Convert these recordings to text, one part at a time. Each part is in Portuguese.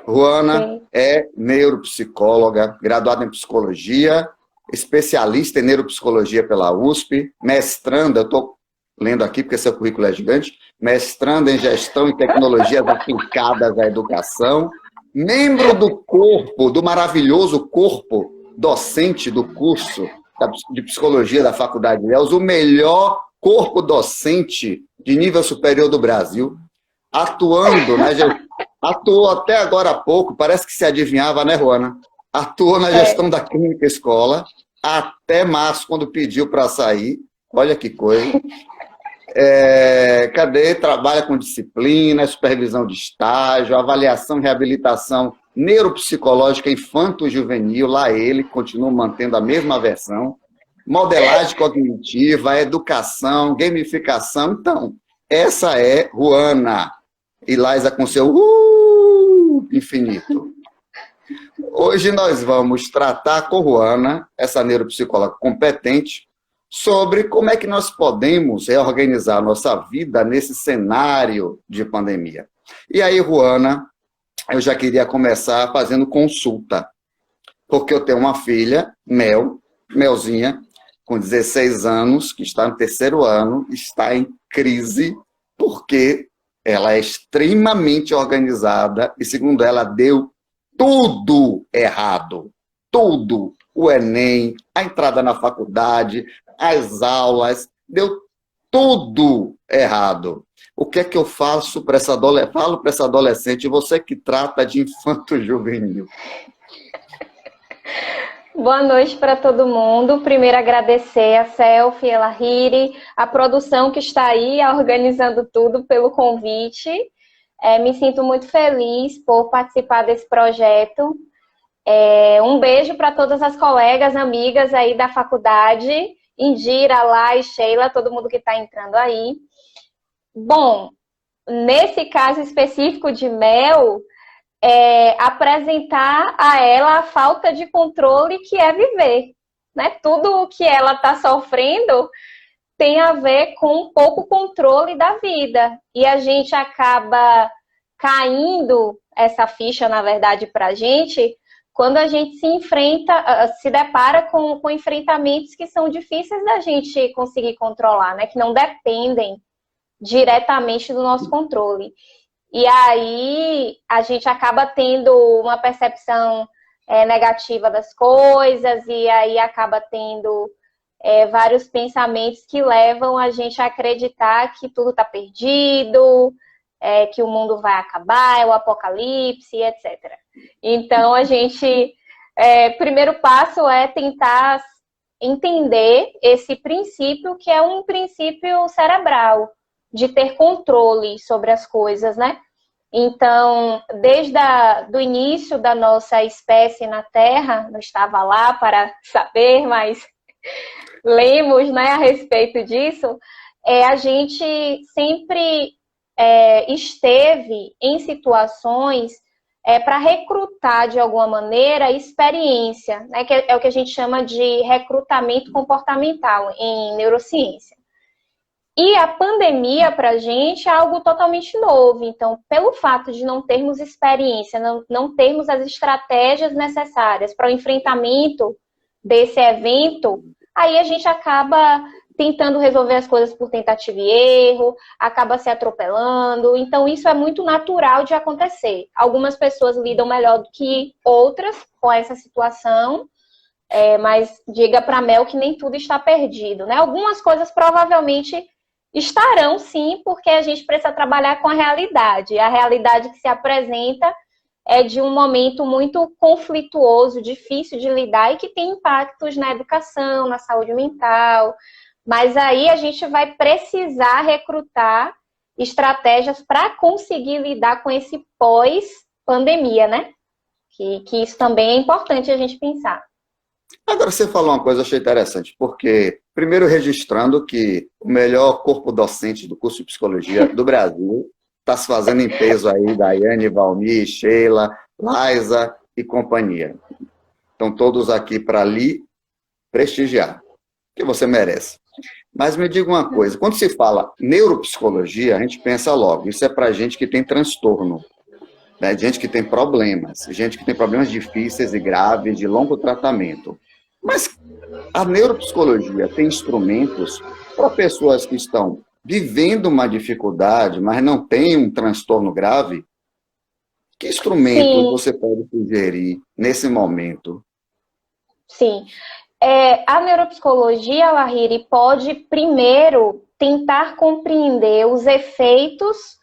Ruana Ok. é neuropsicóloga, graduada em psicologia, especialista em neuropsicologia pela USP, mestranda, eu estou lendo aqui porque seu currículo é gigante, mestranda em gestão e tecnologias aplicadas à educação, membro do corpo, do maravilhoso corpo docente do curso de psicologia da Faculdade de Ilhéus, o melhor corpo docente de nível superior do Brasil, atuando na gestão. Atuou até agora há pouco, parece que se adivinhava, né, Ruana? Atuou na É. gestão da clínica escola, até março, quando pediu para sair. Olha que coisa. Cadê? Trabalha com disciplina, supervisão de estágio, avaliação e reabilitação neuropsicológica infanto-juvenil, lá ele continua mantendo a mesma versão, modelagem cognitiva, educação, gamificação. Então, essa é Ruana. E Liza com seu infinito. Hoje nós vamos tratar com Ruana, essa neuropsicóloga competente, sobre como é que nós podemos reorganizar a nossa vida nesse cenário de pandemia. E aí, Ruana, eu já queria começar fazendo consulta, porque eu tenho uma filha, Melzinha, com 16 anos, que está no terceiro ano, está em crise, porque ela é extremamente organizada e, segundo ela, deu tudo errado. Tudo. O Enem, a entrada na faculdade, as aulas, deu tudo errado. O que é que eu faço para essa adolescente? Falo para essa adolescente, você que trata de infanto-juvenil. Boa noite para todo mundo. Primeiro agradecer a Selfie, a Lahiri, a produção que está aí organizando tudo pelo convite. Me sinto muito feliz por participar desse projeto. Um beijo para todas as colegas, amigas aí da faculdade, Indira, Lai, Sheila, todo mundo que está entrando aí. Bom, nesse caso específico de Mel, apresentar a ela a falta de controle que é viver, né? Tudo o que ela está sofrendo tem a ver com pouco controle da vida. E a gente acaba caindo essa ficha, na verdade, para a gente, quando a gente se depara com enfrentamentos que são difíceis da gente conseguir controlar, né? Que não dependem diretamente do nosso controle. E aí a gente acaba tendo uma percepção negativa das coisas, e aí acaba tendo vários pensamentos que levam a gente a acreditar que tudo está perdido, que o mundo vai acabar, é o apocalipse, etc. Então, primeiro passo é tentar entender esse princípio, que é um princípio cerebral, de ter controle sobre as coisas, né? Então, desde o início da nossa espécie na Terra, não estava lá para saber, mas lemos, né, a respeito disso, a gente sempre esteve em situações para recrutar, de alguma maneira, experiência, né, que é o que a gente chama de recrutamento comportamental em neurociência. E a pandemia, para a gente, é algo totalmente novo. Então, pelo fato de não termos experiência, não termos as estratégias necessárias para o enfrentamento desse evento, aí a gente acaba tentando resolver as coisas por tentativa e erro, acaba se atropelando. Então, isso é muito natural de acontecer. Algumas pessoas lidam melhor do que outras com essa situação, mas diga para a Mel que nem tudo está perdido, né? Algumas coisas provavelmente estarão, sim, porque a gente precisa trabalhar com a realidade. A realidade que se apresenta é de um momento muito conflituoso, difícil de lidar e que tem impactos na educação, na saúde mental. Mas aí a gente vai precisar recrutar estratégias para conseguir lidar com esse pós-pandemia, né? Que isso também é importante a gente pensar. Agora, você falou uma coisa que eu achei interessante, porque, primeiro, registrando que o melhor corpo docente do curso de psicologia do Brasil está se fazendo em peso aí, Daiane, Valmir, Sheila, Liza e companhia. Estão todos aqui para lhe prestigiar, que você merece. Mas me diga uma coisa, quando se fala neuropsicologia, a gente pensa logo, isso é para gente que tem transtorno. né? Gente que tem problemas, gente que tem problemas difíceis e graves, de longo tratamento. Mas a neuropsicologia tem instrumentos para pessoas que estão vivendo uma dificuldade, mas não têm um transtorno grave? Que instrumentos Sim, você pode sugerir nesse momento? sim. A neuropsicologia, Lahiri, pode primeiro tentar compreender os efeitos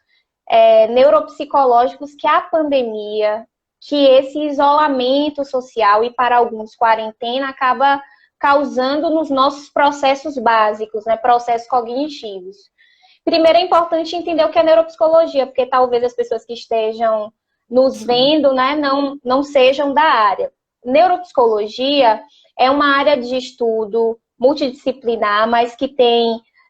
neuropsicológicos que a pandemia, que esse isolamento social e, para alguns, quarentena, acaba causando nos nossos processos básicos, né, processos cognitivos. Primeiro é importante entender o que é neuropsicologia, porque talvez as pessoas que estejam nos vendo, né, não sejam da área. Neuropsicologia é uma área de estudo multidisciplinar, mas que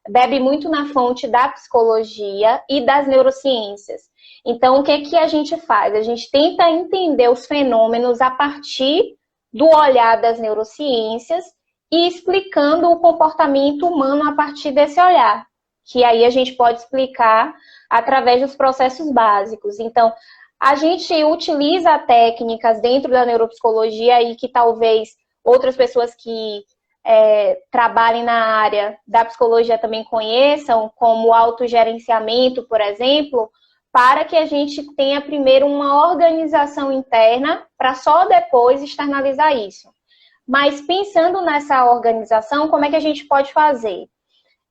bebe muito na fonte da psicologia e das neurociências. Então, o que é que a gente faz? A gente tenta entender os fenômenos a partir do olhar das neurociências e explicando o comportamento humano a partir desse olhar, que aí a gente pode explicar através dos processos básicos. Então, a gente utiliza técnicas dentro da neuropsicologia e que talvez outras pessoas que trabalhem na área da psicologia também conheçam, como o autogerenciamento, por exemplo, para que a gente tenha primeiro uma organização interna para só depois externalizar isso. Mas pensando nessa organização, como é que a gente pode fazer?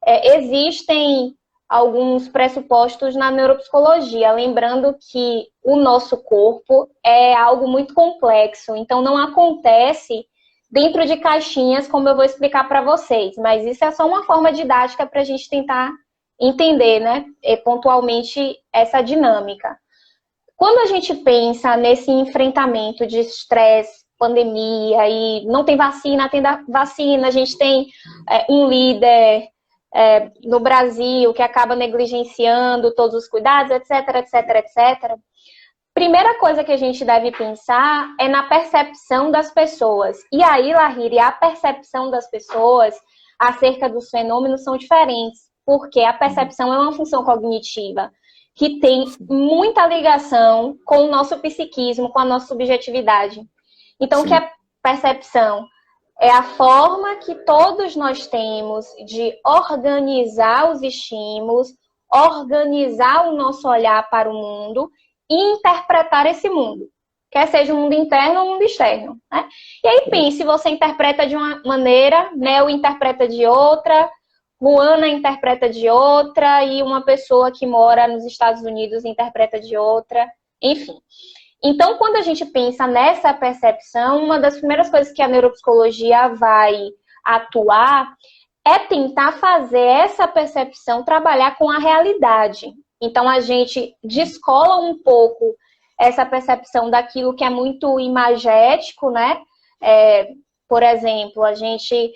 Existem alguns pressupostos na neuropsicologia, lembrando que o nosso corpo é algo muito complexo, então não acontece dentro de caixinhas, como eu vou explicar para vocês, mas isso é só uma forma didática para a gente tentar entender, né, pontualmente essa dinâmica. Quando a gente pensa nesse enfrentamento de estresse, pandemia, e não tem vacina, a gente tem um líder no Brasil que acaba negligenciando todos os cuidados, etc, etc, etc. Primeira coisa que a gente deve pensar é na percepção das pessoas. E aí, Lahiri, a percepção das pessoas acerca dos fenômenos são diferentes, porque a percepção é uma função cognitiva que tem muita ligação com o nosso psiquismo, com a nossa subjetividade. Então, o que é percepção? É a forma que todos nós temos de organizar os estímulos, organizar o nosso olhar para o mundo e interpretar esse mundo, quer seja o mundo interno ou o mundo externo, né? E aí pense, você interpreta de uma maneira, Mel interpreta de outra, Luana interpreta de outra e uma pessoa que mora nos Estados Unidos interpreta de outra, enfim. Então, quando a gente pensa nessa percepção, uma das primeiras coisas que a neuropsicologia vai atuar é tentar fazer essa percepção trabalhar com a realidade. Então, a gente descola um pouco essa percepção daquilo que é muito imagético, né? Por exemplo, a gente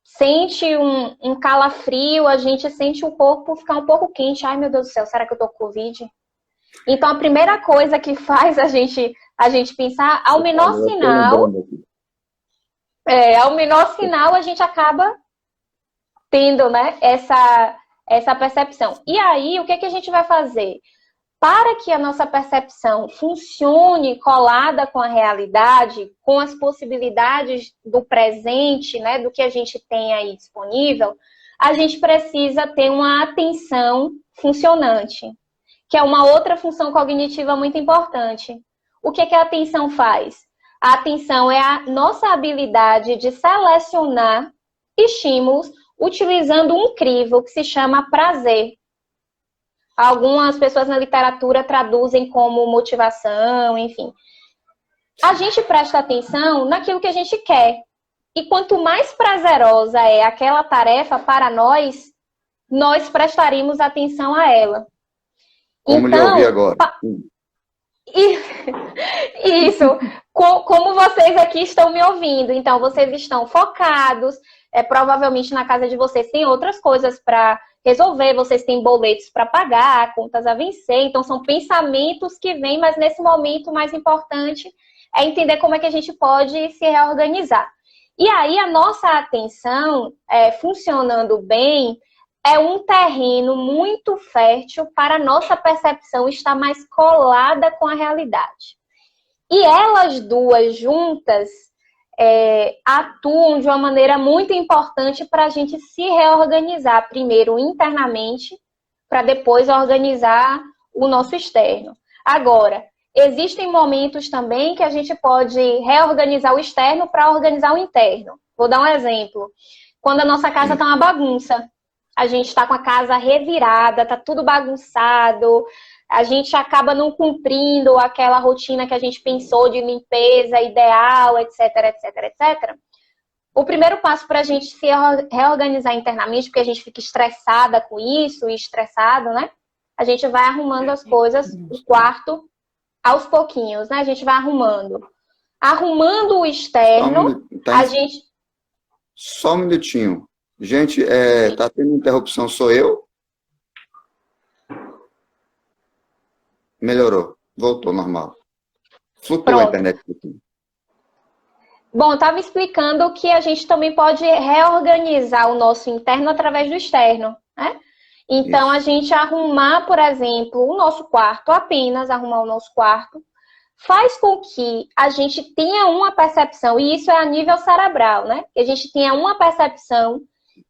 sente um calafrio, a gente sente o corpo ficar um pouco quente. Ai, meu Deus do céu, será que eu tô com Covid? Então, a primeira coisa que faz a gente pensar, ao menor sinal, a gente acaba tendo, né, essa percepção. E aí, o que a gente vai fazer? Para que a nossa percepção funcione colada com a realidade, com as possibilidades do presente, né, do que a gente tem aí disponível, a gente precisa ter uma atenção funcionante, que é uma outra função cognitiva muito importante. O que a atenção faz? A atenção é a nossa habilidade de selecionar estímulos utilizando um crivo que se chama prazer. Algumas pessoas na literatura traduzem como motivação, enfim. A gente presta atenção naquilo que a gente quer. E quanto mais prazerosa é aquela tarefa para nós, nós prestaremos atenção a ela. Como lhe ouvi agora. Isso. Como vocês aqui estão me ouvindo. Então, vocês estão focados. Provavelmente na casa de vocês tem outras coisas para resolver. Vocês têm boletos para pagar, contas a vencer. Então, são pensamentos que vêm, mas nesse momento o mais importante é entender como é que a gente pode se reorganizar. E aí, a nossa atenção, funcionando bem, é um terreno muito fértil para a nossa percepção estar mais colada com a realidade. E elas duas juntas atuam de uma maneira muito importante para a gente se reorganizar, primeiro internamente, para depois organizar o nosso externo. Agora, existem momentos também que a gente pode reorganizar o externo para organizar o interno. Vou dar um exemplo. Quando a nossa casa está uma bagunça, a gente está com a casa revirada, está tudo bagunçado, a gente acaba não cumprindo aquela rotina que a gente pensou de limpeza ideal, etc, etc, etc. O primeiro passo para a gente se reorganizar internamente, porque a gente fica estressada com isso, e estressado, né? A gente vai arrumando as coisas, o quarto, aos pouquinhos, né? A gente vai arrumando. Arrumando o externo, a gente... Só um minutinho. Gente, tá tendo interrupção, sou eu? Melhorou, voltou normal. Flutua a internet. Bom, estava explicando que a gente também pode reorganizar o nosso interno através do externo, né? Então, a gente arrumar, por exemplo, o nosso quarto, apenas arrumar o nosso quarto, faz com que a gente tenha uma percepção, e isso é a nível cerebral, né? Que a gente tenha uma percepção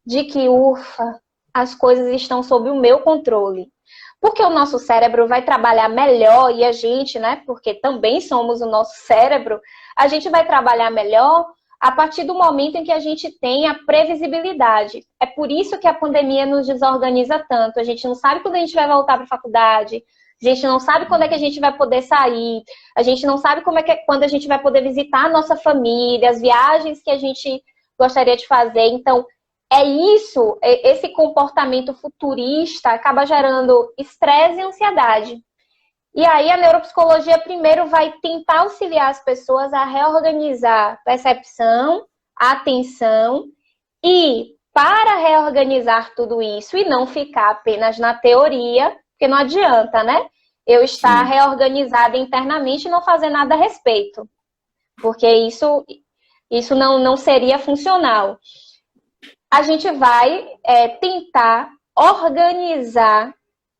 de que, ufa, as coisas estão sob o meu controle. Porque o nosso cérebro vai trabalhar melhor, e a gente, né? Porque também somos o nosso cérebro, a gente vai trabalhar melhor a partir do momento em que a gente tem a previsibilidade. É por isso que a pandemia nos desorganiza tanto. A gente não sabe quando a gente vai voltar para a faculdade, a gente não sabe quando é que a gente vai poder sair, a gente não sabe quando a gente vai poder visitar a nossa família, as viagens que a gente gostaria de fazer. Então, esse comportamento futurista acaba gerando estresse e ansiedade. E aí a neuropsicologia primeiro vai tentar auxiliar as pessoas a reorganizar percepção, atenção, e para reorganizar tudo isso e não ficar apenas na teoria, porque não adianta, né? Eu estar reorganizada internamente e não fazer nada a respeito, porque isso não seria funcional. A gente vai tentar organizar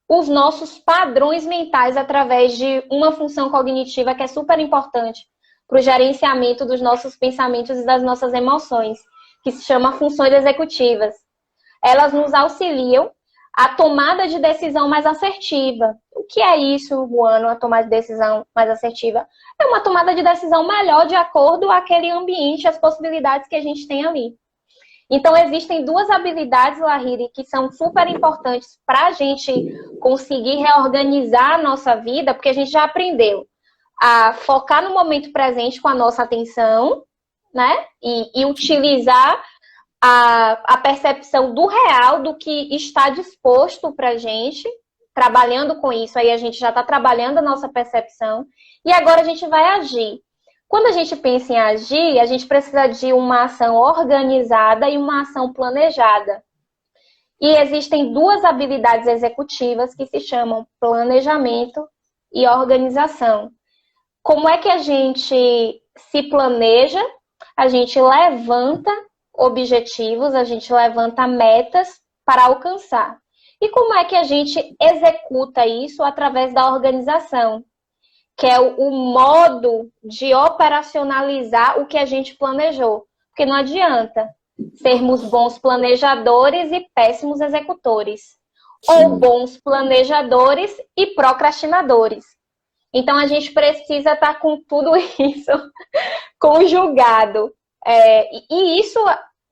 os nossos padrões mentais através de uma função cognitiva que é super importante para o gerenciamento dos nossos pensamentos e das nossas emoções, que se chama funções executivas. Elas nos auxiliam a tomada de decisão mais assertiva. O que é isso, Juano, a tomada de decisão mais assertiva? É uma tomada de decisão melhor de acordo com aquele ambiente, as possibilidades que a gente tem ali. Então, existem duas habilidades, Lahiri, que são super importantes para a gente conseguir reorganizar a nossa vida, porque a gente já aprendeu a focar no momento presente com a nossa atenção, né? E utilizar a percepção do real, do que está disposto para a gente, trabalhando com isso. Aí a gente já está trabalhando a nossa percepção. E agora a gente vai agir. Quando a gente pensa em agir, a gente precisa de uma ação organizada e uma ação planejada. E existem duas habilidades executivas que se chamam planejamento e organização. Como é que a gente se planeja? A gente levanta objetivos, a gente levanta metas para alcançar. E como é que a gente executa isso através da organização? Que é o modo de operacionalizar o que a gente planejou. Porque não adianta sermos bons planejadores e péssimos executores. Ou bons planejadores e procrastinadores. Então, a gente precisa estar com tudo isso conjugado. E isso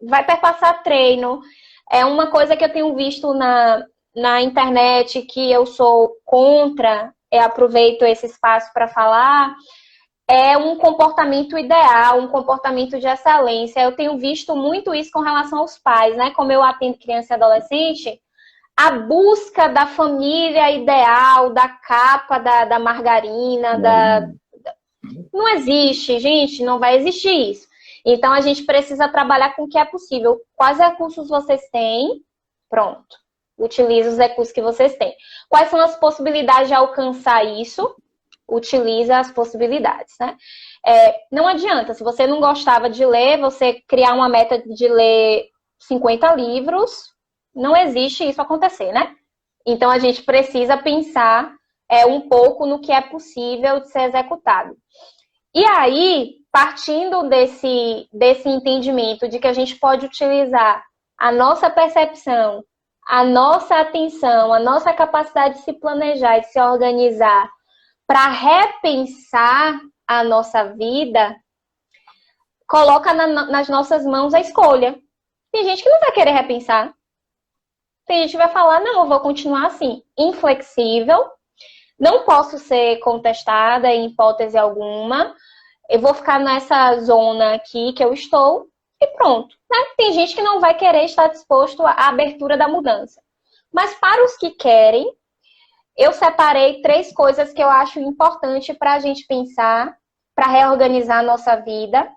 vai perpassar treino. É uma coisa que eu tenho visto na internet que eu sou contra. Aproveito esse espaço para falar, é um comportamento ideal, um comportamento de excelência. Eu tenho visto muito isso com relação aos pais, né? Como eu atendo criança e adolescente, a busca da família ideal, da capa da margarina, não existe, gente, não vai existir isso. Então, a gente precisa trabalhar com o que é possível. Quais recursos vocês têm? Pronto. Utilize os recursos que vocês têm. Quais são as possibilidades de alcançar isso? Utiliza as possibilidades, né? Não adianta, se você não gostava de ler, você criar uma meta de ler 50 livros não existe isso acontecer, né? Então, a gente precisa pensar um pouco no que é possível de ser executado. E aí, partindo desse entendimento de que a gente pode utilizar a nossa percepção, a nossa atenção, a nossa capacidade de se planejar e de se organizar para repensar a nossa vida, coloca nas nossas mãos a escolha. Tem gente que não vai querer repensar. Tem gente que vai falar, não, eu vou continuar assim, inflexível, não posso ser contestada em hipótese alguma, eu vou ficar nessa zona aqui que eu estou e pronto. Né? Tem gente que não vai querer estar disposto à abertura da mudança. Mas para os que querem, eu separei 3 coisas que eu acho importante para a gente pensar, para reorganizar a nossa vida.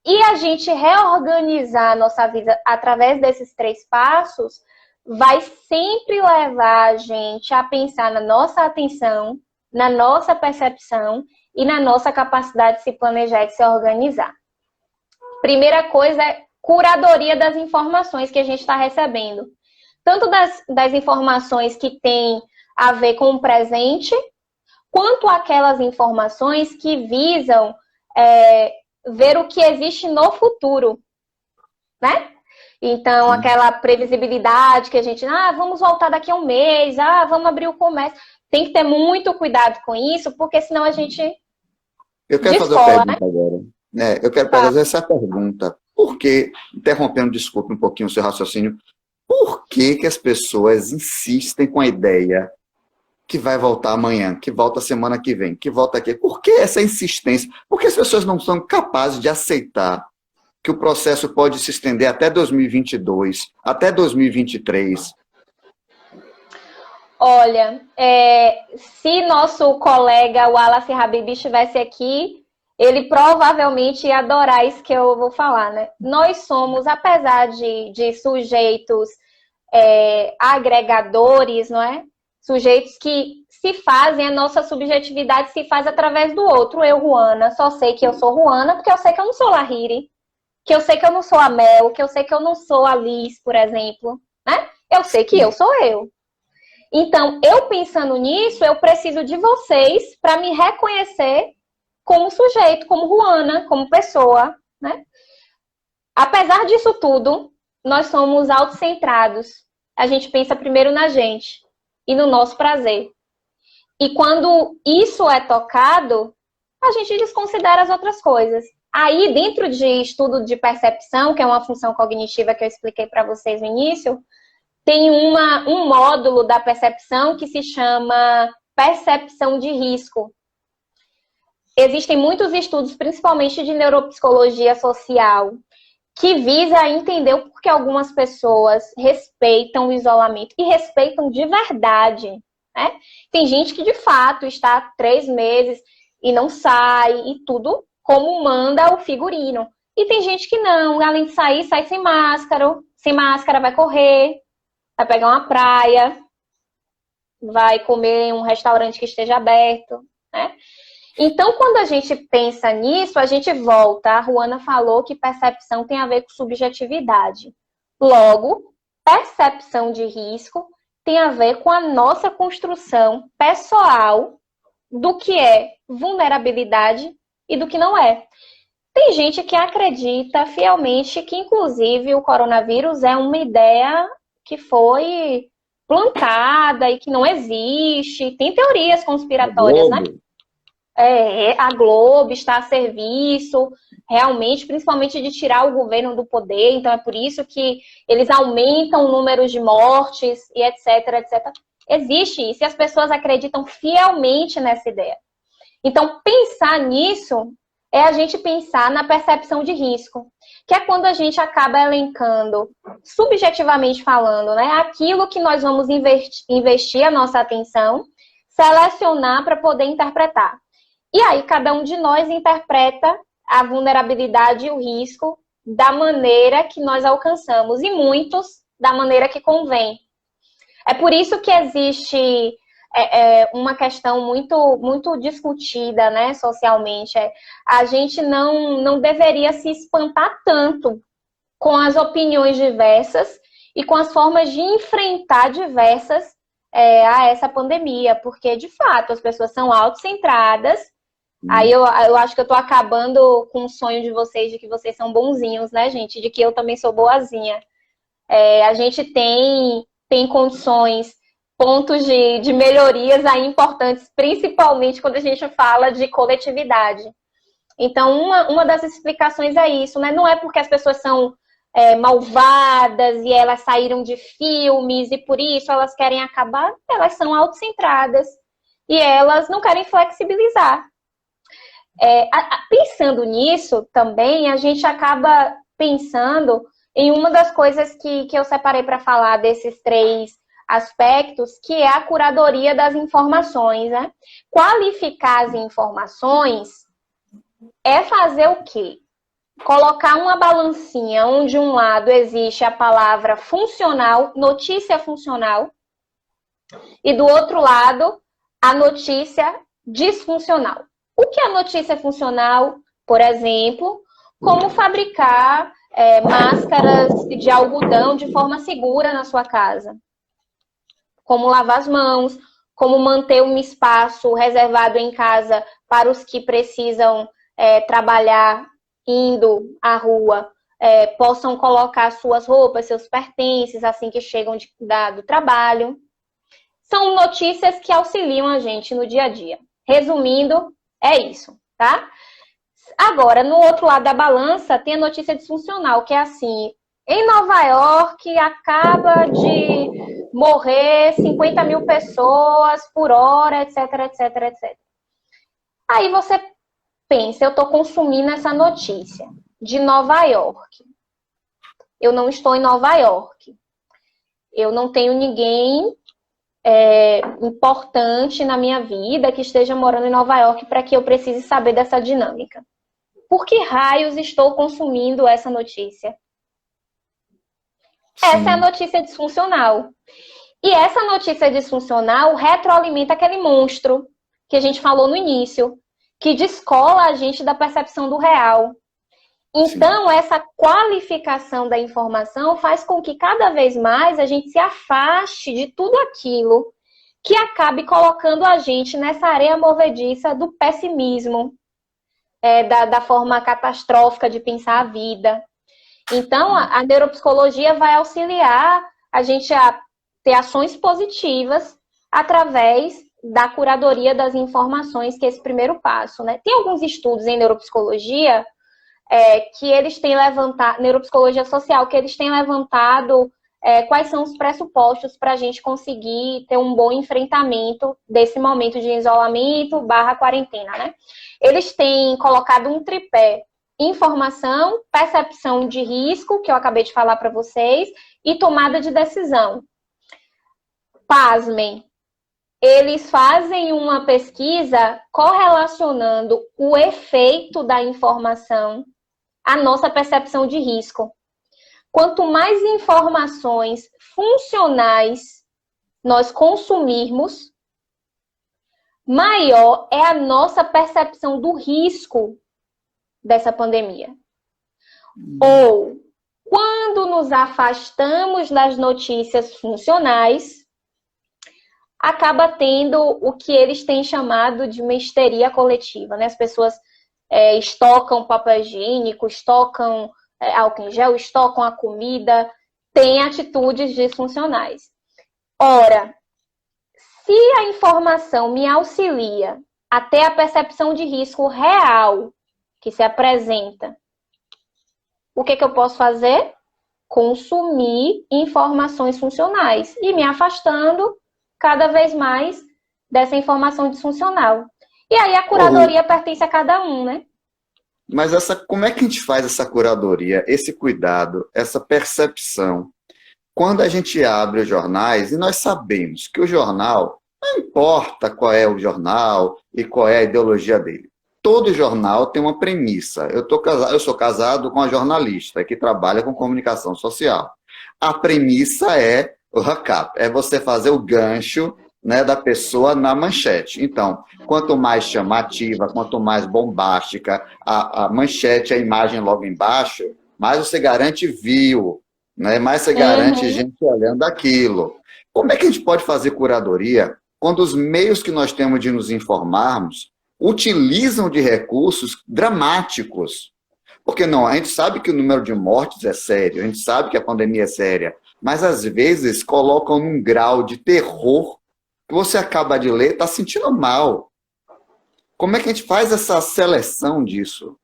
E a gente reorganizar a nossa vida através desses 3 passos vai sempre levar a gente a pensar na nossa atenção, na nossa percepção e na nossa capacidade de se planejar e de se organizar. Primeira coisa é curadoria das informações que a gente está recebendo. Tanto das informações que têm a ver com o presente, quanto aquelas informações que visam ver o que existe no futuro, né? Então, aquela previsibilidade que a gente, vamos voltar daqui a um mês, vamos abrir o comércio. Tem que ter muito cuidado com isso, porque senão a gente Eu quero fazer uma pergunta agora. Eu quero fazer essa pergunta. Por que, interrompendo, desculpe um pouquinho o seu raciocínio, por que as pessoas insistem com a ideia que vai voltar amanhã, que volta semana que vem, que volta aqui? Por que essa insistência? Por que as pessoas não são capazes de aceitar que o processo pode se estender até 2022, até 2023? Olha, se nosso colega Wallace Habib estivesse aqui, ele provavelmente ia adorar isso que eu vou falar, né? Nós somos, apesar de sujeitos agregadores, não é? Sujeitos que se fazem, a nossa subjetividade se faz através do outro. Eu, Ruana, só sei que eu sou Ruana porque eu sei que eu não sou Lahiri, que eu sei que eu não sou a Mel, que eu sei que eu não sou a Liz, por exemplo, né? Eu sei que eu sou eu. Então, eu pensando nisso, eu preciso de vocês para me reconhecer como sujeito, como Ruana, como pessoa, né? Apesar disso tudo, nós somos autocentrados. A gente pensa primeiro na gente e no nosso prazer. E quando isso é tocado, a gente desconsidera as outras coisas. Aí, dentro de estudo de percepção, que é uma função cognitiva que eu expliquei para vocês no início, tem um módulo da percepção que se chama percepção de risco. Existem muitos estudos, principalmente de neuropsicologia social, que visa entender o porquê algumas pessoas respeitam o isolamento e respeitam de verdade, né? Tem gente que, de fato, está há 3 meses e não sai e tudo como manda o figurino. E tem gente que não, além de sair, sai sem máscara, vai correr, vai pegar uma praia, vai comer em um restaurante que esteja aberto, né? Então, quando a gente pensa nisso, a gente volta. A Ruana falou que percepção tem a ver com subjetividade. Logo, percepção de risco tem a ver com a nossa construção pessoal do que é vulnerabilidade e do que não é. Tem gente que acredita fielmente que, inclusive, o coronavírus é uma ideia que foi plantada e que não existe. Tem teorias conspiratórias, né? A Globo está a serviço, realmente, principalmente de tirar o governo do poder. Então, é por isso que eles aumentam o número de mortes e etc, etc. Existe isso e as pessoas acreditam fielmente nessa ideia. Então, pensar nisso é a gente pensar na percepção de risco, que é quando a gente acaba elencando, subjetivamente falando, né, aquilo que nós vamos investir a nossa atenção, selecionar para poder interpretar. E aí, cada um de nós interpreta a vulnerabilidade e o risco da maneira que nós alcançamos, e muitos da maneira que convém. É por isso que existe uma questão muito, muito discutida, né, socialmente. A gente não deveria se espantar tanto com as opiniões diversas e com as formas de enfrentar diversas a essa pandemia, porque, de fato, as pessoas são autocentradas. Aí eu acho que eu tô acabando com o sonho de vocês, de que vocês são bonzinhos, né, gente? De que eu também sou boazinha. A gente tem condições, pontos de melhorias aí importantes, principalmente quando a gente fala de coletividade. Então, uma das explicações é isso, né? Não é porque as pessoas são malvadas e elas saíram de filmes e por isso elas querem acabar, elas são autocentradas e elas não querem flexibilizar. Pensando nisso também, a gente acaba pensando em uma das coisas que eu separei para falar desses 3 aspectos, que é a curadoria das informações, né? Qualificar as informações é fazer o quê? Colocar uma balancinha onde um lado existe a palavra funcional, notícia funcional, e do outro lado a notícia disfuncional. O que é notícia funcional? Por exemplo, como fabricar máscaras de algodão de forma segura na sua casa. Como lavar as mãos, como manter um espaço reservado em casa para os que precisam trabalhar indo à rua, possam colocar suas roupas, seus pertences, assim que chegam do trabalho. São notícias que auxiliam a gente no dia a dia. Resumindo, é isso, tá? Agora, no outro lado da balança, tem a notícia disfuncional, que é assim, em Nova York acaba de morrer 50 mil pessoas por hora, etc, etc, etc. Aí você pensa, eu estou consumindo essa notícia de Nova York. Eu não estou em Nova York. Eu não tenho ninguém importante na minha vida que esteja morando em Nova York para que eu precise saber dessa dinâmica. Por que raios estou consumindo essa notícia? Sim. Essa é a notícia disfuncional. E essa notícia disfuncional retroalimenta aquele monstro que a gente falou no início, que descola a gente da percepção do real. Então, sim, essa qualificação da informação faz com que cada vez mais a gente se afaste de tudo aquilo que acabe colocando a gente nessa areia movediça do pessimismo, da forma catastrófica de pensar a vida. Então, a neuropsicologia vai auxiliar a gente a ter ações positivas através da curadoria das informações, que é esse primeiro passo, né? Tem alguns estudos em neuropsicologia que eles têm levantado, neuropsicologia social, que eles têm levantado quais são os pressupostos para a gente conseguir ter um bom enfrentamento desse momento de isolamento / quarentena, né? Eles têm colocado um tripé: informação, percepção de risco, que eu acabei de falar para vocês, e tomada de decisão. Pasmem, eles fazem uma pesquisa correlacionando o efeito da informação à nossa percepção de risco. Quanto mais informações funcionais nós consumirmos, maior é a nossa percepção do risco dessa pandemia. Ou, quando nos afastamos das notícias funcionais, acaba tendo o que eles têm chamado de uma histeria coletiva, né? As pessoas estocam papel higiênico, estocam álcool em gel, estocam a comida, têm atitudes disfuncionais. Ora, se a informação me auxilia a ter a percepção de risco real que se apresenta, o que eu posso fazer? Consumir informações funcionais e me afastando cada vez mais dessa informação disfuncional. E aí a curadoria pertence a cada um, né? Mas como é que a gente faz essa curadoria, esse cuidado, essa percepção? Quando a gente abre os jornais, e nós sabemos que o jornal, não importa qual é o jornal e qual é a ideologia dele, todo jornal tem uma premissa. Eu sou casado com uma jornalista que trabalha com comunicação social. A premissa é o recap, é você fazer o gancho, né, da pessoa na manchete. Então, quanto mais chamativa, quanto mais bombástica a manchete, a imagem logo embaixo, mais você garante view, né? Mais você garante gente olhando aquilo. Como é que a gente pode fazer curadoria quando os meios que nós temos de nos informarmos utilizam de recursos dramáticos? Porque não, a gente sabe que o número de mortes é sério, a gente sabe que a pandemia é séria, mas às vezes colocam num grau de terror que você acaba de ler, está sentindo mal. Como é que a gente faz essa seleção disso?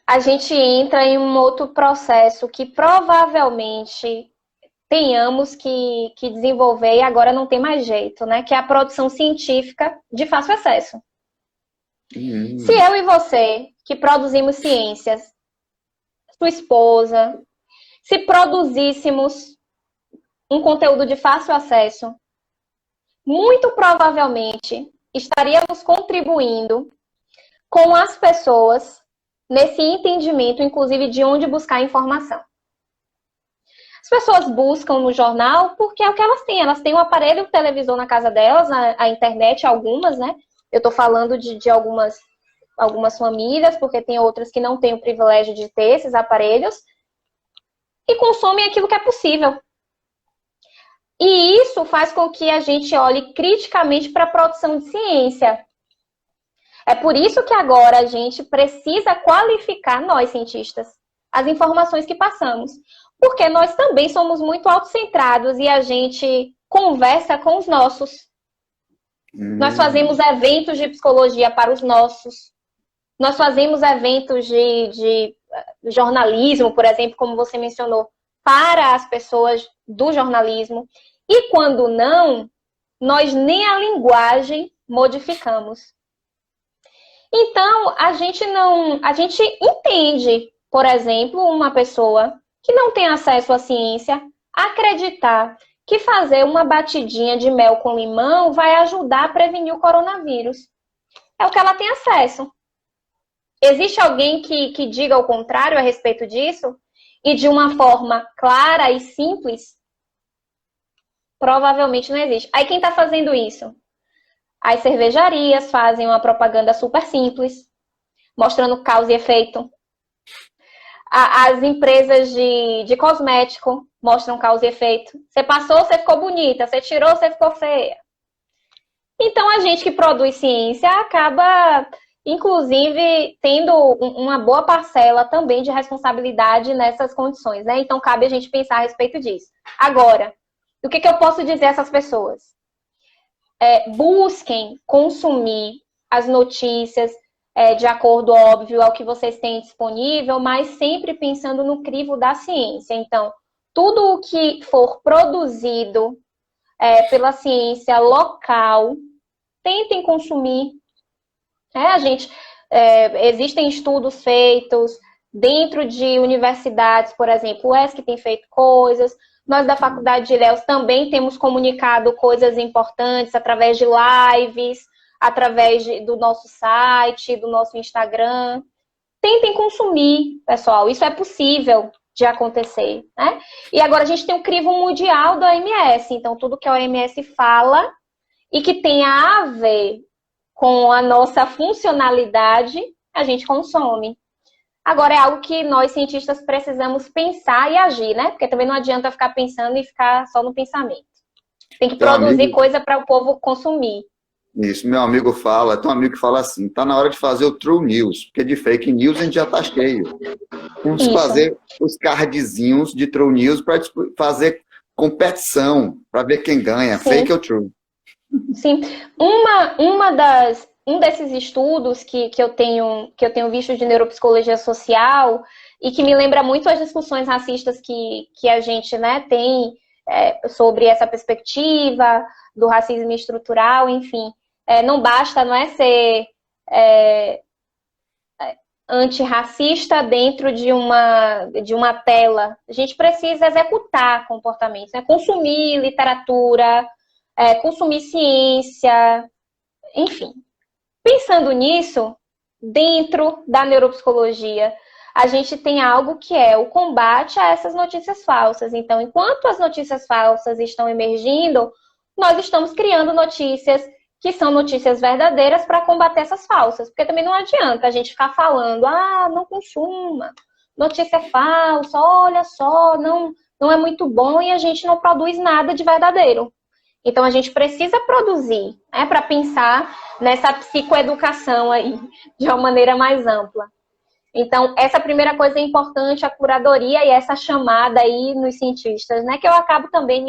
A gente entra em um outro processo que provavelmente tenhamos que desenvolver e agora não tem mais jeito, né? Que é a produção científica de fácil acesso. Se eu e você, que produzimos ciências, sua esposa, se produzíssemos um conteúdo de fácil acesso, muito provavelmente estaríamos contribuindo com as pessoas nesse entendimento, inclusive, de onde buscar informação. As pessoas buscam no jornal porque é o que elas têm. Elas têm um aparelho televisor na casa delas, a internet, algumas, né? Eu estou falando de algumas famílias, porque tem outras que não têm o privilégio de ter esses aparelhos, e consomem aquilo que é possível. E isso faz com que a gente olhe criticamente para a produção de ciência. É por isso que agora a gente precisa qualificar, nós cientistas, as informações que passamos. Porque nós também somos muito autocentrados e a gente conversa com os nossos. Nós fazemos eventos de psicologia para os nossos. Nós fazemos eventos de jornalismo, por exemplo, como você mencionou, para as pessoas do jornalismo. E quando não, nós nem a linguagem modificamos. Então, a gente entende, por exemplo, uma pessoa que não tem acesso à ciência, acreditar que fazer uma batidinha de mel com limão vai ajudar a prevenir o coronavírus. É o que ela tem acesso. Existe alguém que diga o contrário a respeito disso? E de uma forma clara e simples? Provavelmente não existe. Aí quem está fazendo isso? As cervejarias fazem uma propaganda super simples, mostrando causa e efeito. As empresas de cosmético mostram causa e efeito. Você passou, você ficou bonita. Você tirou, você ficou feia. Então, a gente que produz ciência acaba, inclusive, tendo uma boa parcela também de responsabilidade nessas condições, né? Então, cabe a gente pensar a respeito disso. Agora, o que eu posso dizer a essas pessoas? Busquem consumir as notícias de acordo, óbvio, ao que vocês têm disponível, mas sempre pensando no crivo da ciência. Então, tudo o que for produzido pela ciência local, tentem consumir. Existem estudos feitos dentro de universidades, por exemplo, o ESC tem feito coisas. Nós da Faculdade de Ilhéus também temos comunicado coisas importantes através de lives, através do nosso site, do nosso Instagram. Tentem consumir, pessoal. Isso é possível de acontecer, né? E agora a gente tem o crivo mundial da OMS. Então, tudo que a OMS fala e que tenha a ver com a nossa funcionalidade, a gente consome. Agora, é algo que nós, cientistas, precisamos pensar e agir, né? Porque também não adianta ficar pensando e ficar só no pensamento. Tem que produzir coisa para o povo consumir. Isso, meu amigo fala, tem um amigo que fala assim, tá na hora de fazer o True News, porque de fake news a gente já tá cheio. Vamos fazer os cardzinhos de True News para fazer competição, para ver quem ganha, sim. Fake ou True. Sim, um desses estudos que eu tenho visto de neuropsicologia social e que me lembra muito as discussões racistas que a gente, né, tem sobre essa perspectiva do racismo estrutural, enfim. Não basta, não é ser antirracista dentro de uma tela. A gente precisa executar comportamentos, né? Consumir literatura, consumir ciência, enfim. Pensando nisso, dentro da neuropsicologia, a gente tem algo que é o combate a essas notícias falsas. Então, enquanto as notícias falsas estão emergindo, nós estamos criando notícias que são notícias verdadeiras para combater essas falsas. Porque também não adianta a gente ficar falando, não consuma, notícia falsa, olha só, não é muito bom e a gente não produz nada de verdadeiro. Então, a gente precisa produzir, né, para pensar nessa psicoeducação aí, de uma maneira mais ampla. Então, essa primeira coisa é importante, a curadoria e essa chamada aí nos cientistas, né, que eu acabo também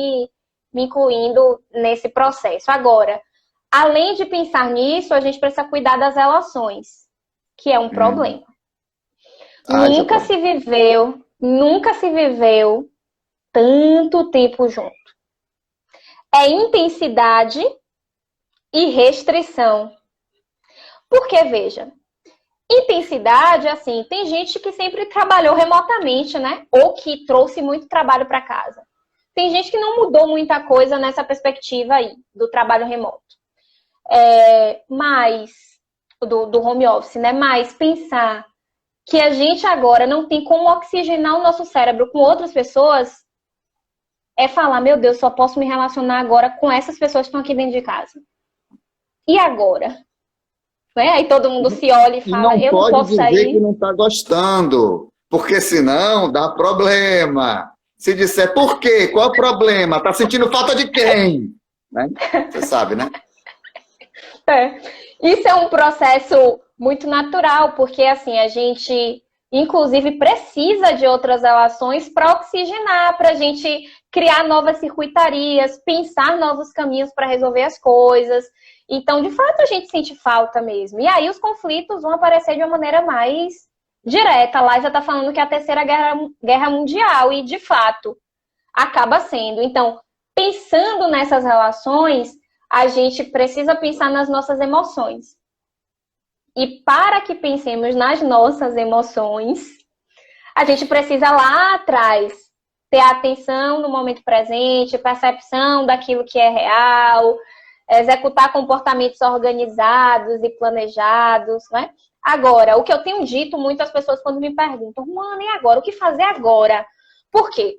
me incluindo nesse processo. Agora, além de pensar nisso, a gente precisa cuidar das relações, que é um problema. Nunca se viveu tanto tempo junto. É intensidade e restrição. Porque, veja, intensidade, assim, tem gente que sempre trabalhou remotamente, né? Ou que trouxe muito trabalho para casa. Tem gente que não mudou muita coisa nessa perspectiva aí, do trabalho remoto. Mas, do home office, né? Mas pensar que a gente agora não tem como oxigenar o nosso cérebro com outras pessoas é falar, meu Deus, só posso me relacionar agora com essas pessoas que estão aqui dentro de casa. E agora? Né? Aí todo mundo se olha e fala, eu não posso sair. Não pode dizer que não está gostando, porque senão dá problema. Se disser, por quê? Qual é o problema? Está sentindo falta de quem? Né? Você sabe, né? Isso é um processo muito natural, porque assim, a gente, inclusive, precisa de outras relações para oxigenar, para a gente criar novas circuitarias, pensar novos caminhos para resolver as coisas. Então, de fato, a gente sente falta mesmo. E aí os conflitos vão aparecer de uma maneira mais direta. A Liza está falando que é a Terceira Guerra Mundial, e de fato, acaba sendo. Então, pensando nessas relações, a gente precisa pensar nas nossas emoções. E para que pensemos nas nossas emoções, a gente precisa lá atrás ter atenção no momento presente, percepção daquilo que é real, executar comportamentos organizados e planejados, né? Agora, o que eu tenho dito muito às pessoas quando me perguntam, mano, e agora? O que fazer agora? Por quê?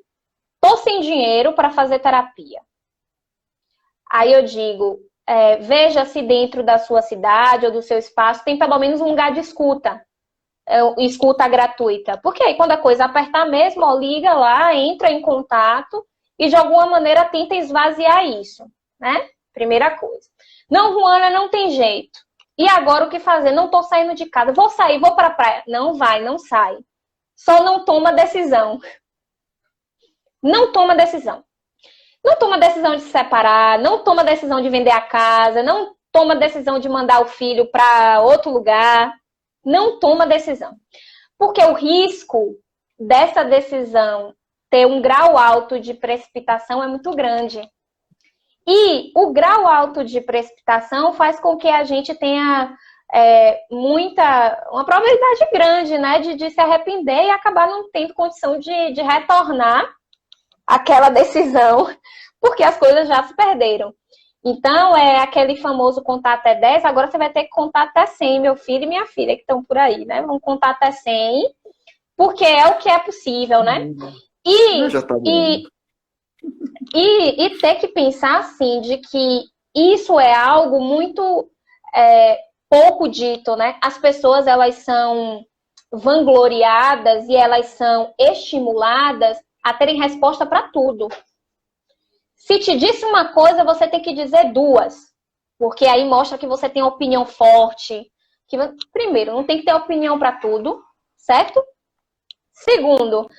Tô sem dinheiro para fazer terapia. Aí eu digo, veja se dentro da sua cidade ou do seu espaço tem pelo menos um lugar de escuta. Escuta gratuita. Porque aí quando a coisa apertar mesmo, ó, liga lá, entra em contato e de alguma maneira tenta esvaziar isso, né? Primeira coisa. Não, Juana, não tem jeito. E agora o que fazer? Não tô saindo de casa. Vou sair, vou pra praia. Não vai, não sai. Só não toma decisão. Não toma decisão. Não toma decisão de se separar, não toma decisão de vender a casa, não toma decisão de mandar o filho para outro lugar. Não toma decisão. Porque o risco dessa decisão ter um grau alto de precipitação é muito grande. E o grau alto de precipitação faz com que a gente tenha uma probabilidade grande, né, de se arrepender e acabar não tendo condição de retornar aquela decisão, porque as coisas já se perderam. Então, é aquele famoso contar até 10, agora você vai ter que contar até 100, meu filho e minha filha que estão por aí, né? Vamos contar até 100, porque é o que é possível, né? E ter que pensar, assim, de que isso é algo muito pouco dito, né? As pessoas, elas são vangloriadas e elas são estimuladas a terem resposta para tudo. Se te disse uma coisa, você tem que dizer duas. Porque aí mostra que você tem opinião forte. Primeiro, não tem que ter opinião para tudo, certo? Segundo,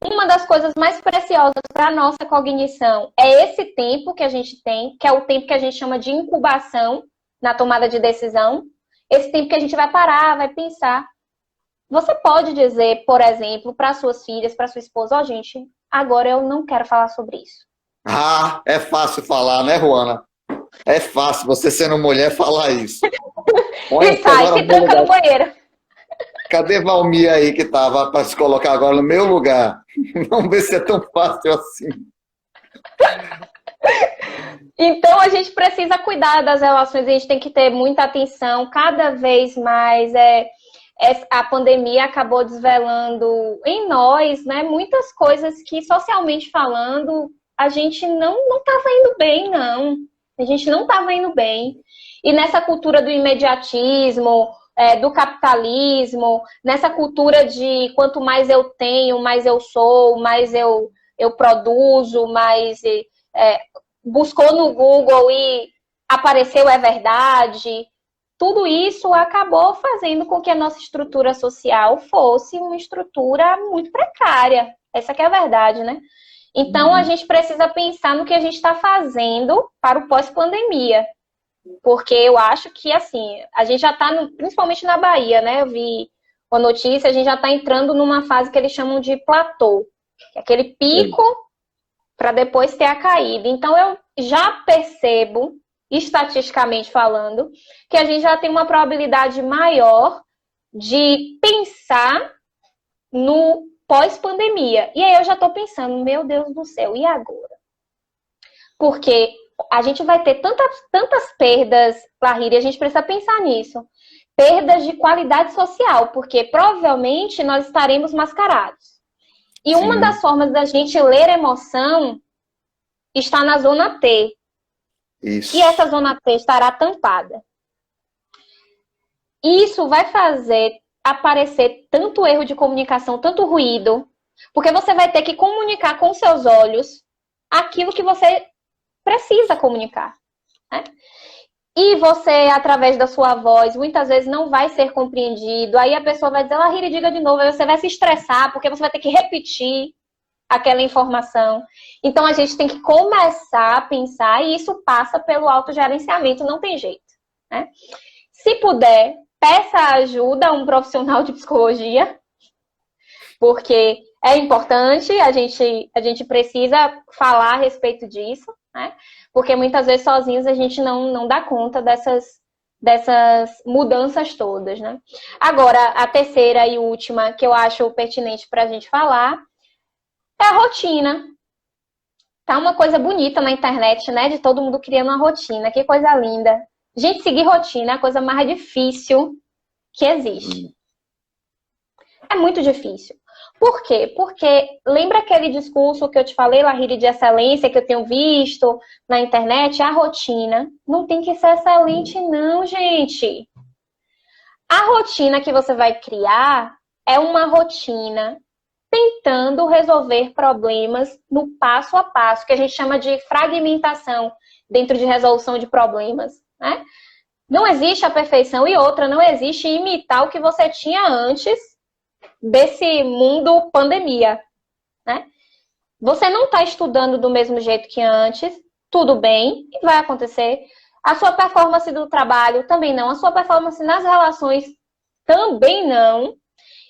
uma das coisas mais preciosas para a nossa cognição é esse tempo que a gente tem, que é o tempo que a gente chama de incubação na tomada de decisão. Esse tempo que a gente vai parar, vai pensar. Você pode dizer, por exemplo, para suas filhas, para sua esposa, ó, gente, agora eu não quero falar sobre isso. Ah, é fácil falar, né, Juana? É fácil você sendo mulher falar isso. E sai, se tranca no banheiro. Cadê Valmir aí que estava para se colocar agora no meu lugar? Vamos ver se é tão fácil assim. Então, a gente precisa cuidar das relações, a gente tem que ter muita atenção, cada vez mais. A pandemia acabou desvelando em nós, né, muitas coisas que, socialmente falando, a gente não estava indo bem, não. A gente não estava indo bem. E nessa cultura do imediatismo, do capitalismo, nessa cultura de quanto mais eu tenho, mais eu sou, mais eu produzo, mais buscou no Google e apareceu é verdade. Tudo isso acabou fazendo com que a nossa estrutura social fosse uma estrutura muito precária. Essa que é a verdade, né? Então, a gente precisa pensar no que a gente está fazendo para o pós-pandemia. Porque eu acho que, assim, a gente já está, principalmente na Bahia, né? Eu vi uma notícia, a gente já está entrando numa fase que eles chamam de platô. Que é aquele pico para depois ter a caída. Então, eu já percebo, estatisticamente falando, que a gente já tem uma probabilidade maior de pensar no pós-pandemia. E aí eu já estou pensando, meu Deus do céu, e agora? Porque a gente vai ter tantas perdas, Lahiri, a gente precisa pensar nisso. Perdas de qualidade social, porque provavelmente nós estaremos mascarados. E uma das formas da gente ler emoção está na zona T. Isso. E essa zona T estará tampada. Isso vai fazer aparecer tanto erro de comunicação, tanto ruído, porque você vai ter que comunicar com seus olhos aquilo que você precisa comunicar, né? E você, através da sua voz, muitas vezes não vai ser compreendido. Aí a pessoa vai dizer, Lahiri, diga de novo. Aí você vai se estressar, porque você vai ter que repetir aquela informação. Então, a gente tem que começar a pensar, e isso passa pelo autogerenciamento, não tem jeito, né? Se puder, peça ajuda a um profissional de psicologia, porque é importante, a gente precisa falar a respeito disso, né? Porque muitas vezes sozinhos a gente não dá conta dessas mudanças todas, né? Agora, a terceira e última que eu acho pertinente para a gente falar é a rotina. Tá uma coisa bonita na internet, né? De todo mundo criando uma rotina. Que coisa linda. Gente, seguir rotina é a coisa mais difícil que existe. É muito difícil. Por quê? Porque lembra aquele discurso que eu te falei, Lahiri, de excelência, que eu tenho visto na internet? A rotina não tem que ser excelente, não, gente. A rotina que você vai criar é uma rotina tentando resolver problemas no passo a passo, que a gente chama de fragmentação dentro de resolução de problemas, né? Não existe a perfeição, e outra, não existe imitar o que você tinha antes desse mundo pandemia, né? Você não está estudando do mesmo jeito que antes, tudo bem, e vai acontecer. A sua performance do trabalho também não, a sua performance nas relações também não.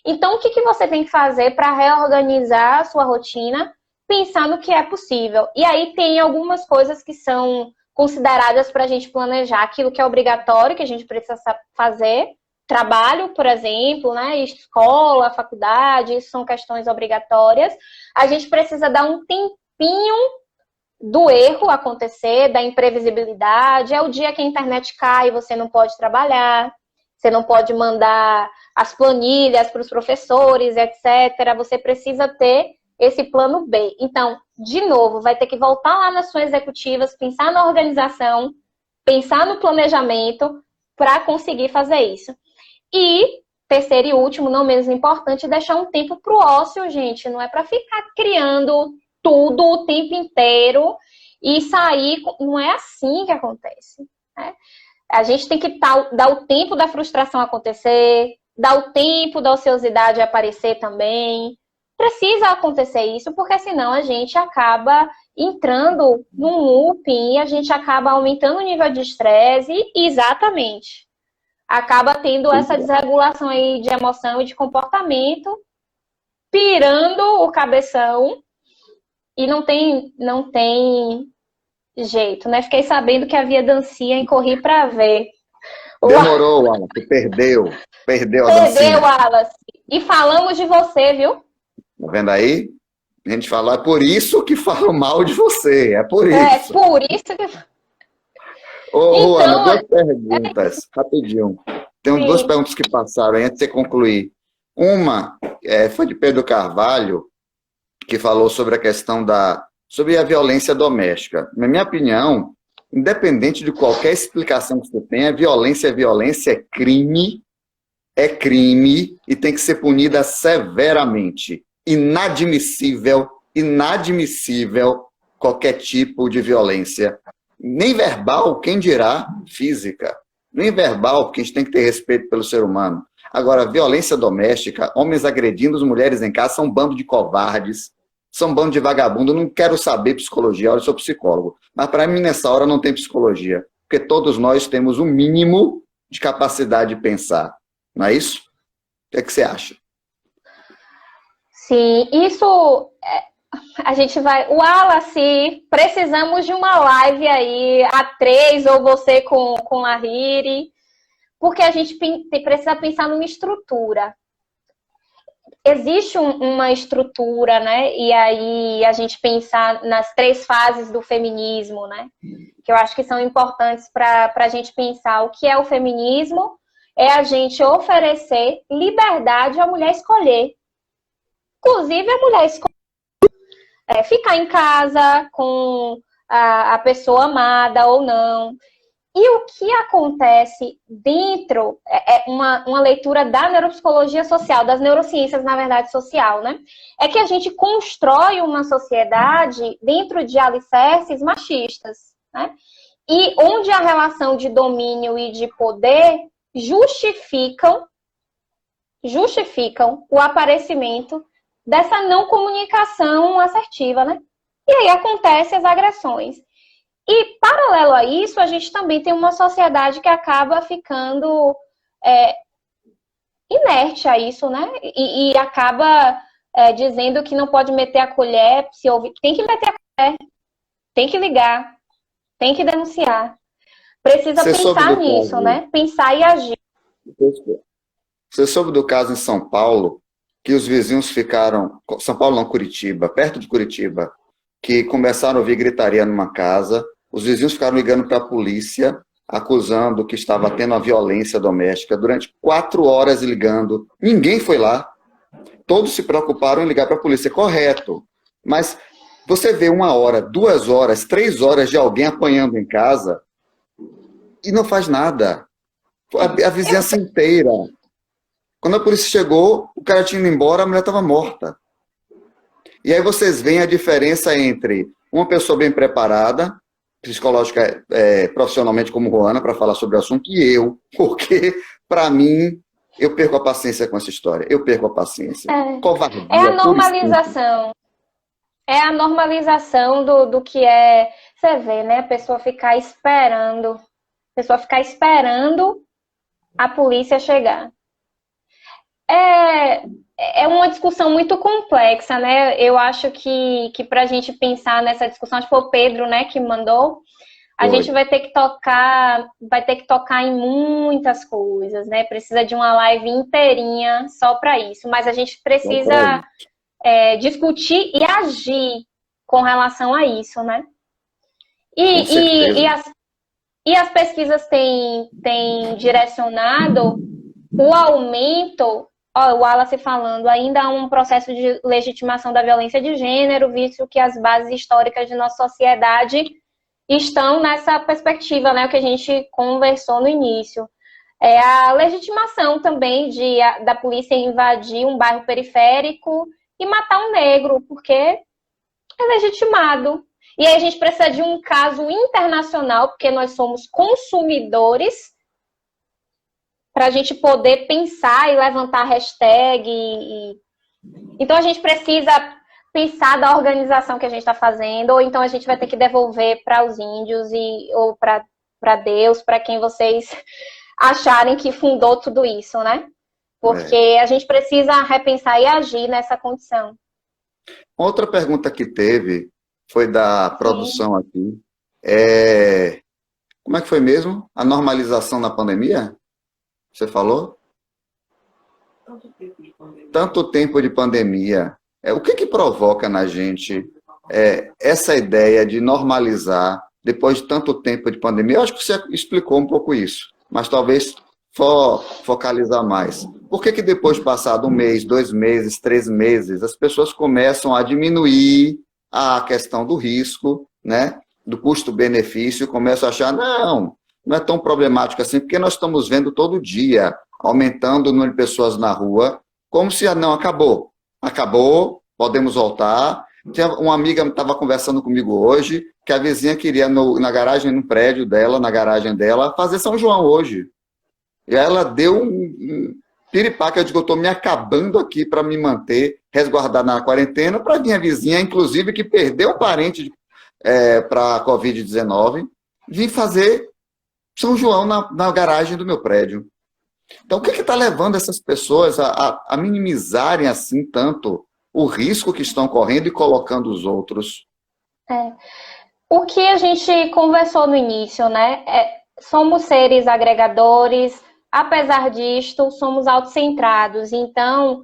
Então, o que você tem que fazer para reorganizar a sua rotina, pensar no que é possível? E aí tem algumas coisas que são consideradas para a gente planejar. Aquilo que é obrigatório, que a gente precisa fazer. Trabalho, por exemplo, né? Escola, faculdade, isso são questões obrigatórias. A gente precisa dar um tempinho do erro acontecer, da imprevisibilidade. É o dia que a internet cai e você não pode trabalhar. Você não pode mandar as planilhas para os professores, etc. Você precisa ter esse plano B. Então, de novo, vai ter que voltar lá nas suas executivas, pensar na organização, pensar no planejamento para conseguir fazer isso. E, terceiro e último, não menos importante, deixar um tempo para o ócio, gente. Não é para ficar criando tudo o tempo inteiro e sair... Não é assim que acontece, né? A gente tem que dar o tempo da frustração acontecer, dar o tempo da ociosidade aparecer também. Precisa acontecer isso, porque senão a gente acaba entrando num looping e a gente acaba aumentando o nível de estresse e, exatamente, acaba tendo essa desregulação aí de emoção e de comportamento, pirando o cabeção e não tem jeito, né? Fiquei sabendo que havia dancinha e corri pra ver. Demorou, Wallace. Perdeu a dancinha. Perdeu, Wallace. E falamos de você, viu? Tá vendo aí? A gente falou, é por isso que falam mal de você. É por isso. É por isso que... Ô, Ana, duas perguntas, rapidinho. Tem duas perguntas que passaram aí, antes de você concluir. Uma foi de Pedro Carvalho, que falou sobre a questão sobre a violência doméstica. Na minha opinião, independente de qualquer explicação que você tenha, violência é violência, é crime, é crime e tem que ser punida severamente. Inadmissível, inadmissível qualquer tipo de violência. Nem verbal, quem dirá física. Nem verbal, porque a gente tem que ter respeito pelo ser humano. Agora, violência doméstica, homens agredindo as mulheres em casa, são um bando de covardes, são um bando de vagabundo. Eu não quero saber psicologia, eu sou psicólogo. Mas para mim, nessa hora, não tem psicologia. Porque todos nós temos um mínimo de capacidade de pensar. Não é isso? O que você acha? Sim, isso a gente vai. Wallace, precisamos de uma live aí, a três, ou você com a Riri, porque a gente precisa pensar numa estrutura. Existe uma estrutura, né? E aí a gente pensar nas 3 fases do feminismo, né? Que eu acho que são importantes para a gente pensar o que é o feminismo. É a gente oferecer liberdade à mulher escolher. Inclusive, a mulher escolher ficar em casa com a pessoa amada ou não. E o que acontece dentro, uma leitura da neuropsicologia social, das neurociências, na verdade, social, né? É que a gente constrói uma sociedade dentro de alicerces machistas, né? E onde a relação de domínio e de poder justificam o aparecimento dessa não comunicação assertiva, né? E aí acontecem as agressões. E, paralelo a isso, a gente também tem uma sociedade que acaba ficando inerte a isso, né? E acaba dizendo que não pode meter a colher, se ouvir. Tem que meter a colher, tem que ligar, tem que denunciar. Precisa pensar nisso, né? Pensar e agir. Você soube do caso em São Paulo, que os vizinhos ficaram... São Paulo não, Curitiba, perto de Curitiba, que começaram a ouvir gritaria numa casa, os vizinhos ficaram ligando para a polícia, acusando que estava tendo uma violência doméstica, durante 4 horas ligando. Ninguém foi lá. Todos se preocuparam em ligar para a polícia. Correto. Mas você vê 1 hora, 2 horas, 3 horas de alguém apanhando em casa e não faz nada. A vizinhança inteira. Quando a polícia chegou, o cara tinha ido embora, a mulher estava morta. E aí vocês veem a diferença entre uma pessoa bem preparada, psicológica, profissionalmente como Ruana, para falar sobre o assunto, e eu, porque, para mim, eu perco a paciência com essa história. Eu perco a paciência. Covardia, é a normalização. É a normalização do que é... Você vê, né? A pessoa ficar esperando. A pessoa ficar esperando a polícia chegar. É uma discussão muito complexa, né? Eu acho que para a gente pensar nessa discussão, acho que foi o Pedro, né, que mandou, a gente vai ter que tocar em muitas coisas, né? Precisa de uma live inteirinha só para isso, mas a gente precisa discutir e agir com relação a isso, né? E as pesquisas têm direcionado o aumento... o Wallace falando, ainda há um processo de legitimação da violência de gênero, visto que as bases históricas de nossa sociedade estão nessa perspectiva, né, o que a gente conversou no início. A legitimação também da polícia invadir um bairro periférico e matar um negro, porque é legitimado. E aí a gente precisa de um caso internacional, porque nós somos consumidores, para a gente poder pensar e levantar hashtag. Então, a gente precisa pensar da organização que a gente está fazendo, ou então a gente vai ter que devolver para os índios ou para Deus, para quem vocês acharem que fundou tudo isso, né? Porque a gente precisa repensar e agir nessa condição. Outra pergunta que teve foi da produção aqui. Como é que foi mesmo? A normalização na pandemia? Você falou? Tanto tempo de pandemia. O que provoca na gente essa ideia de normalizar depois de tanto tempo de pandemia? Eu acho que você explicou um pouco isso, mas talvez focalizar mais. Por que depois de passado 1 mês, 2 meses, 3 meses, as pessoas começam a diminuir a questão do risco, né? Do custo-benefício, começam a achar, não é tão problemático assim, porque nós estamos vendo todo dia aumentando o número de pessoas na rua, como se não acabou. Acabou, podemos voltar. Uma amiga estava conversando comigo hoje que a vizinha queria, na garagem, no prédio dela, na garagem dela, fazer São João hoje. E ela deu um piripaque, eu digo, eu estou me acabando aqui para me manter resguardada na quarentena, para minha vizinha, inclusive, que perdeu um parente para a Covid-19, vir fazer São João na garagem do meu prédio. Então, o que está levando essas pessoas a minimizarem assim tanto o risco que estão correndo e colocando os outros? O que a gente conversou no início, né? Somos seres agregadores, apesar disto, somos autocentrados. Então,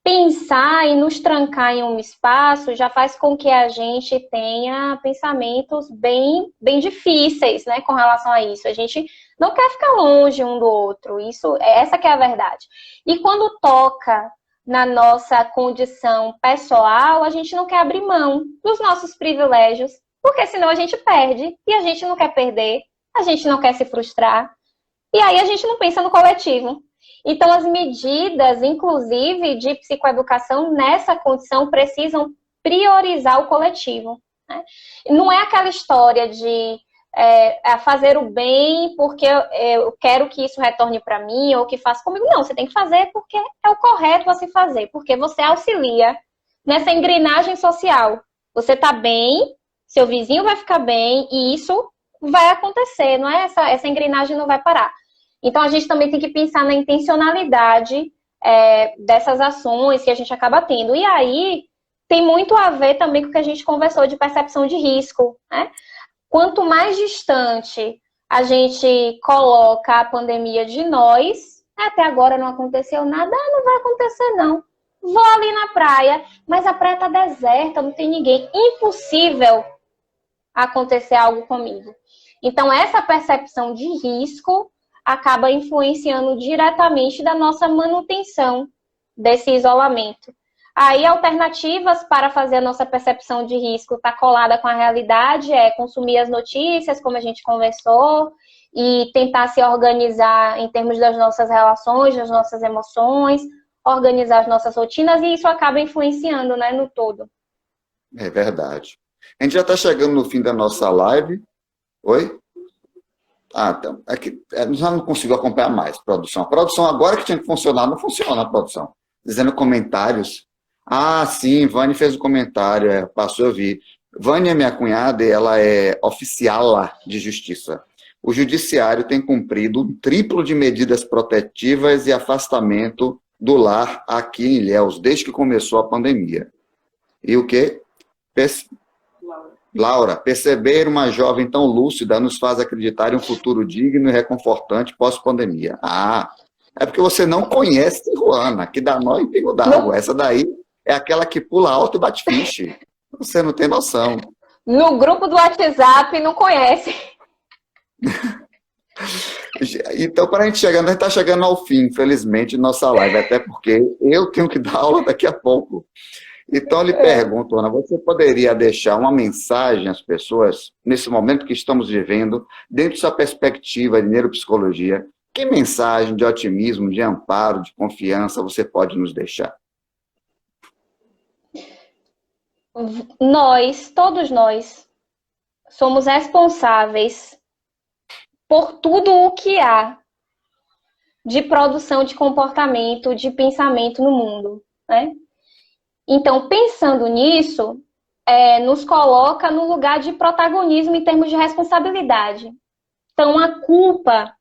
pensar e nos trancar em um espaço já faz com que a gente tenha pensamentos bem, bem difíceis, né, com relação a isso. A gente não quer ficar longe um do outro. Essa que é a verdade. E quando toca na nossa condição pessoal, a gente não quer abrir mão dos nossos privilégios, porque senão a gente perde, e a gente não quer perder, a gente não quer se frustrar, e aí a gente não pensa no coletivo. Então, as medidas, inclusive, de psicoeducação nessa condição precisam priorizar o coletivo, né? Não é aquela história de fazer o bem porque eu quero que isso retorne para mim ou que faça comigo. Não, você tem que fazer porque é o correto a se fazer, porque você auxilia nessa engrenagem social. Você está bem, seu vizinho vai ficar bem e isso vai acontecer, não é? Essa engrenagem não vai parar. Então, a gente também tem que pensar na intencionalidade dessas ações que a gente acaba tendo. E aí, tem muito a ver também com o que a gente conversou de percepção de risco, né? Quanto mais distante a gente coloca a pandemia de nós, até agora não aconteceu nada, não vai acontecer não. Vou ali na praia, mas a praia está deserta, não tem ninguém. Impossível acontecer algo comigo. Então, essa percepção de risco acaba influenciando diretamente da nossa manutenção desse isolamento. Aí, alternativas para fazer a nossa percepção de risco estar colada com a realidade é consumir as notícias, como a gente conversou, e tentar se organizar em termos das nossas relações, das nossas emoções, organizar as nossas rotinas, e isso acaba influenciando, né, no todo. É verdade. A gente já está chegando no fim da nossa live. Oi? Então. Já não consigo acompanhar mais, produção. A produção agora que tinha que funcionar, não funciona a produção. Dizendo comentários. Sim, Vânia fez um comentário, passou, eu vi. Vânia, minha cunhada, ela é oficiala de justiça. O judiciário tem cumprido um triplo de medidas protetivas e afastamento do lar aqui em Ilhéus, desde que começou a pandemia. E o quê? Laura, perceber uma jovem tão lúcida nos faz acreditar em um futuro digno e reconfortante pós-pandemia. É porque você não conhece Tijuana, que dá nó em pingo d'água. Essa daí é aquela que pula alto e bate fiche. Você não tem noção. No grupo do WhatsApp, não conhece. Então, para a gente está chegando ao fim, infelizmente, de nossa live, até porque eu tenho que dar aula daqui a pouco. Então, eu lhe pergunto, Ana, você poderia deixar uma mensagem às pessoas, nesse momento que estamos vivendo, dentro da sua perspectiva de neuropsicologia, que mensagem de otimismo, de amparo, de confiança você pode nos deixar? Todos nós, somos responsáveis por tudo o que há de produção de comportamento, de pensamento no mundo, né? Então, pensando nisso, nos coloca no lugar de protagonismo em termos de responsabilidade. Então, a culpa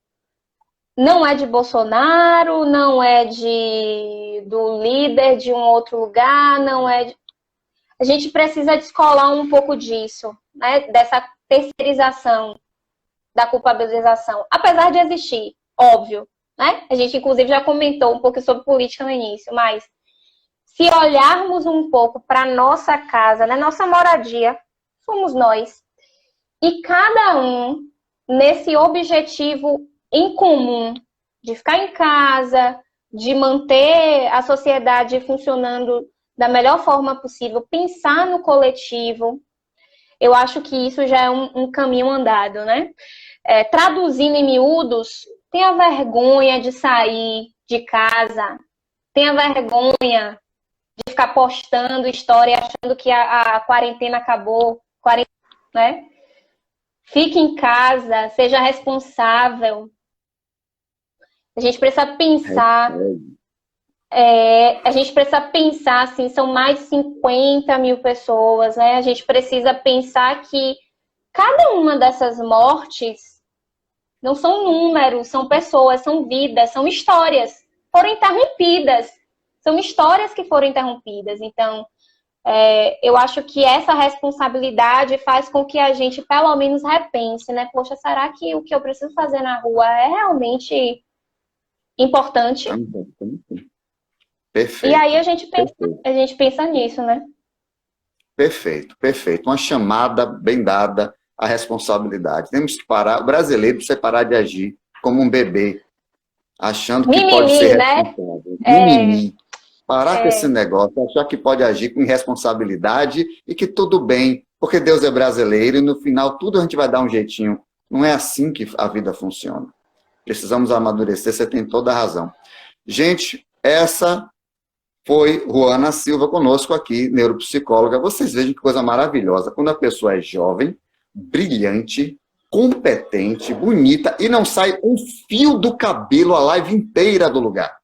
não é de Bolsonaro, não é do líder de um outro lugar, não é de... A gente precisa descolar um pouco disso, né? Dessa terceirização, da culpabilização. Apesar de existir, óbvio, né? A gente, inclusive, já comentou um pouco sobre política no início, mas se olharmos um pouco para nossa casa, né? Nossa moradia, somos nós. E cada um, nesse objetivo em comum, de ficar em casa, de manter a sociedade funcionando da melhor forma possível, pensar no coletivo, eu acho que isso já é um caminho andado, né? Traduzindo em miúdos, tenha vergonha de sair de casa. Tenha vergonha de ficar postando história achando que a quarentena acabou, né? Fique em casa, seja responsável. A gente precisa pensar, assim, são mais de 50 mil pessoas, né? A gente precisa pensar que cada uma dessas mortes não são números, são pessoas, são vidas, são histórias. Foram interrompidas. São histórias que foram interrompidas. Então, eu acho que essa responsabilidade faz com que a gente, pelo menos, repense, né? Poxa, será que o que eu preciso fazer na rua é realmente importante? Perfeito. E aí a gente pensa nisso, né? Perfeito, perfeito. Uma chamada bem dada à responsabilidade. Temos que parar, o brasileiro precisa parar de agir como um bebê, achando que pode ser responsável. Mimimi. Parar com esse negócio, achar que pode agir com irresponsabilidade e que tudo bem, porque Deus é brasileiro e no final tudo a gente vai dar um jeitinho. Não é assim que a vida funciona. Precisamos amadurecer, você tem toda a razão. Gente, essa foi Ruana Silva conosco aqui, neuropsicóloga. Vocês vejam que coisa maravilhosa. Quando a pessoa é jovem, brilhante, competente, bonita e não sai um fio do cabelo a live inteira do lugar.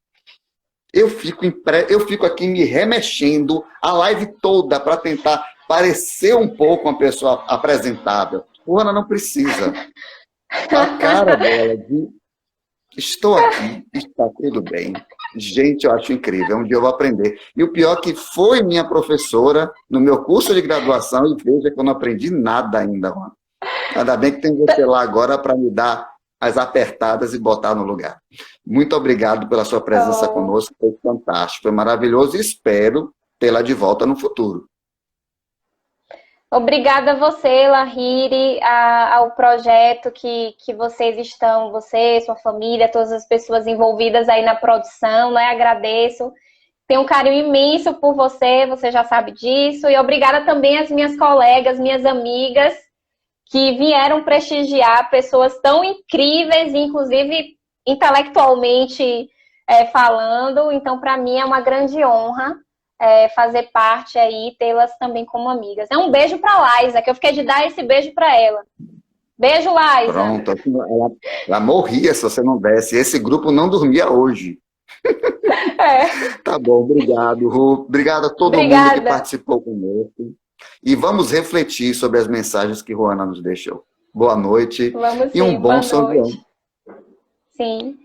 Eu fico aqui me remexendo a live toda para tentar parecer um pouco uma pessoa apresentável. Ruana não precisa. A cara dela de estou aqui, está tudo bem. Gente, eu acho incrível, um dia eu vou aprender. E o pior é que foi minha professora no meu curso de graduação e veja que eu não aprendi nada ainda, Ruana. Ainda bem que tem você lá agora para me dar as apertadas e botar no lugar. Muito obrigado pela sua presença conosco, foi fantástico, foi maravilhoso e espero tê-la de volta no futuro. Obrigada a você, Lahiri, ao projeto que vocês estão, você, sua família, todas as pessoas envolvidas aí na produção, né? Agradeço. Tenho um carinho imenso por você, você já sabe disso. E obrigada também às minhas colegas, minhas amigas, que vieram prestigiar pessoas tão incríveis, inclusive intelectualmente falando. Então, para mim, é uma grande honra fazer parte aí, tê-las também como amigas. Um beijo para a Laísa, que eu fiquei de dar esse beijo para ela. Beijo, Laísa. Pronto, ela morria se você não desse. Esse grupo não dormia hoje. Tá bom, obrigado, Ru. Obrigado a todo mundo que participou conosco. E vamos refletir sobre as mensagens que Ruana nos deixou. Boa noite. Vamos sim, e um bom São João. Sim.